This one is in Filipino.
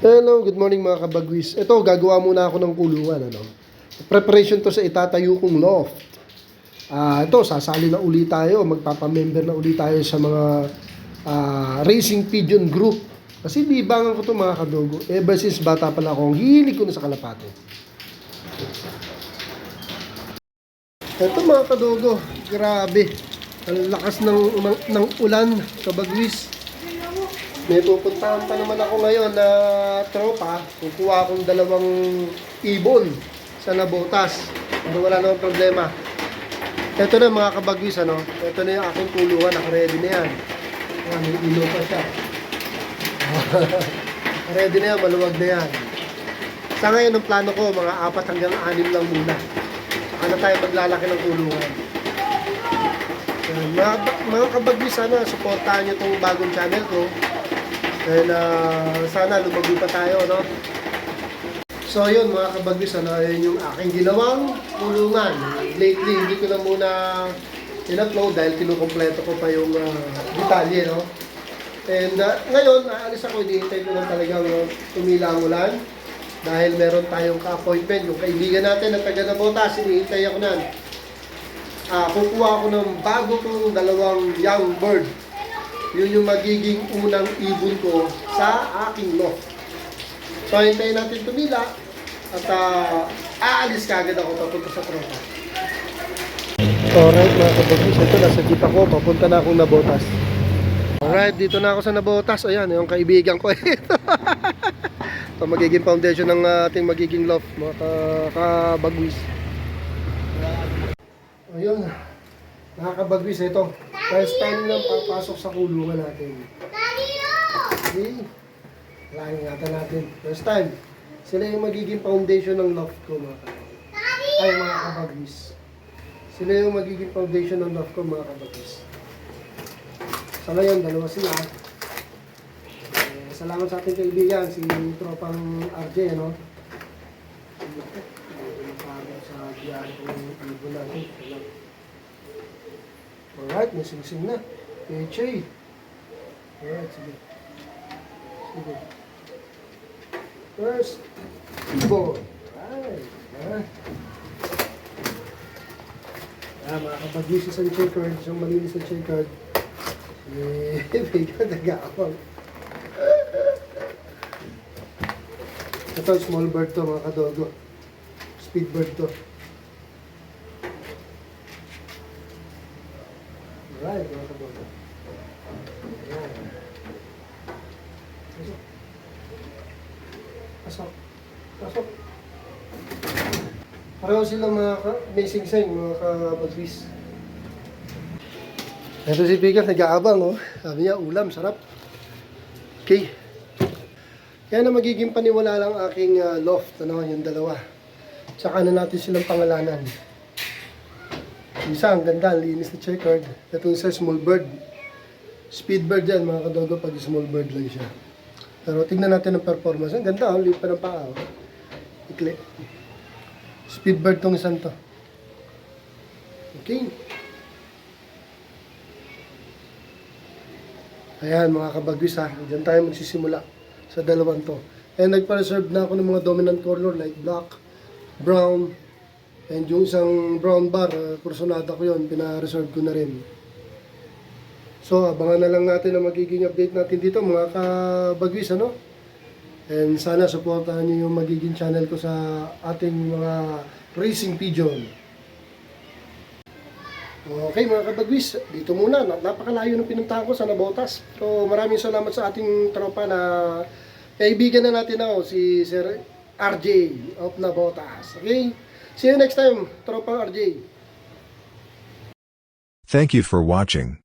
Hello, good morning mga kabagwis. Ito, gagawa muna ako ng kulungan. Preparation to sa itatayo kong loft. Ito, sasali na uli tayo. Magpapamember na uli tayo sa mga Racing Pigeon Group. Kasi libangan ko to mga kadogo. Ever since bata pala akong hilig ko na sa kalapate. Ito mga kadogo, grabe. Ang lakas ng ulan sa Bagwis. May pupuntahan pa naman ako ngayon na tropa. Kukuha akong 2 ibon sa Nabotas. Pero wala namang problema. Ito na mga kabagwis, Ito na yung aking kulungan. Naka-ready na yan. May ilo pa siya. Ready na yan, maluwag na yan. Sa ngayon, ang plano ko, mga 4 hanggang 6 lang muna. Saka na tayo maglalaki ng kulungan. Mga kabagwis, sana supportahan nyo itong bagong channel ko. Dahil sana lumago pa tayo, no? So yun mga kabagwis, yun yung aking ginawang kulungan. Lately, hindi ko na muna in-upload dahil kinukompleto ko pa yung detalye, no? And ngayon, aalis ako, hinihintay ko lang talagang tumila ang ulan. Dahil meron tayong ka-appointment, yung kaibigan natin na taga Nabotas, hinihintay ako na. Kukuha ako ng bago kong 2 young bird. Yun yung magiging unang ibon ko sa aking loft. So, hintayin natin tumila at aalis ka agad ako papunta sa tropa. Alright mga kabagis, ito nasa jeep ako, papunta na akong Nabotas. Alright, dito na ako sa Nabotas. Ayan, yung kaibigan ko. Ito magiging foundation ng ating magiging loft, mga kabagwis. Ayun, nakakabagwis ito. First time lang papasok sa kulungan natin. Okay. Lahat ingatan natin. First time. Sila yung magiging foundation ng loft ko mga kabagwis. Ay mga kabagwis. Sila yung magiging foundation ng loft ko mga kabagwis. Sa ngayon, 2 sila. Salamat sa ating kaibigan, si Tropang RJ, ano? Sa biyahe kong ibon natin. Alright, may sing-sing na. Peche. Alright, sige. Sige. First, ibon. Alright. Mga kapag-use sa checkered, isang malinis na checkered. Bigyan nag-aawang. Ito, small bird to mga kadogo. Speed bird to. Alright, mga kadogo. Ayan. Pasok. Pasok. Pareho silang may sing-sing, mga kabagwis. Ito si Pigas, nag-aabang, oh. Sabi niya, ulam, sarap. Okay. Yan na magiging paniwala lang aking loft, yung 2. Tsaka na natin silang pangalanan. Isa, ang ganda, linis na checkered. Ito isa, small bird. Speed bird yan, mga kadogo, pag small bird lang siya. Pero tingnan natin ang performance. Ang ganda, lipat ng paa. Ikli. Speed bird tong isang to. Okay. Ayan, mga kabagwis, diyan tayo magsisimula sa 2 to. And nagpa-reserve na ako ng mga dominant color like black, brown, and yung isang brown bar, kursunada ko yun, pina-reserve ko na rin. So, abangan na lang natin ang magiging update natin dito, mga kabagwis, And sana supportahan niyo yung magiging channel ko sa ating mga Racing Pigeon. Okay mga kabagwis, dito muna. Napakalayo ng pinuntahan ko sa Nabotas. So, maraming salamat sa ating tropa na kaibigan na natin si Sir RJ of Nabotas. Okay? See you next time, tropa RJ. Thank you for watching.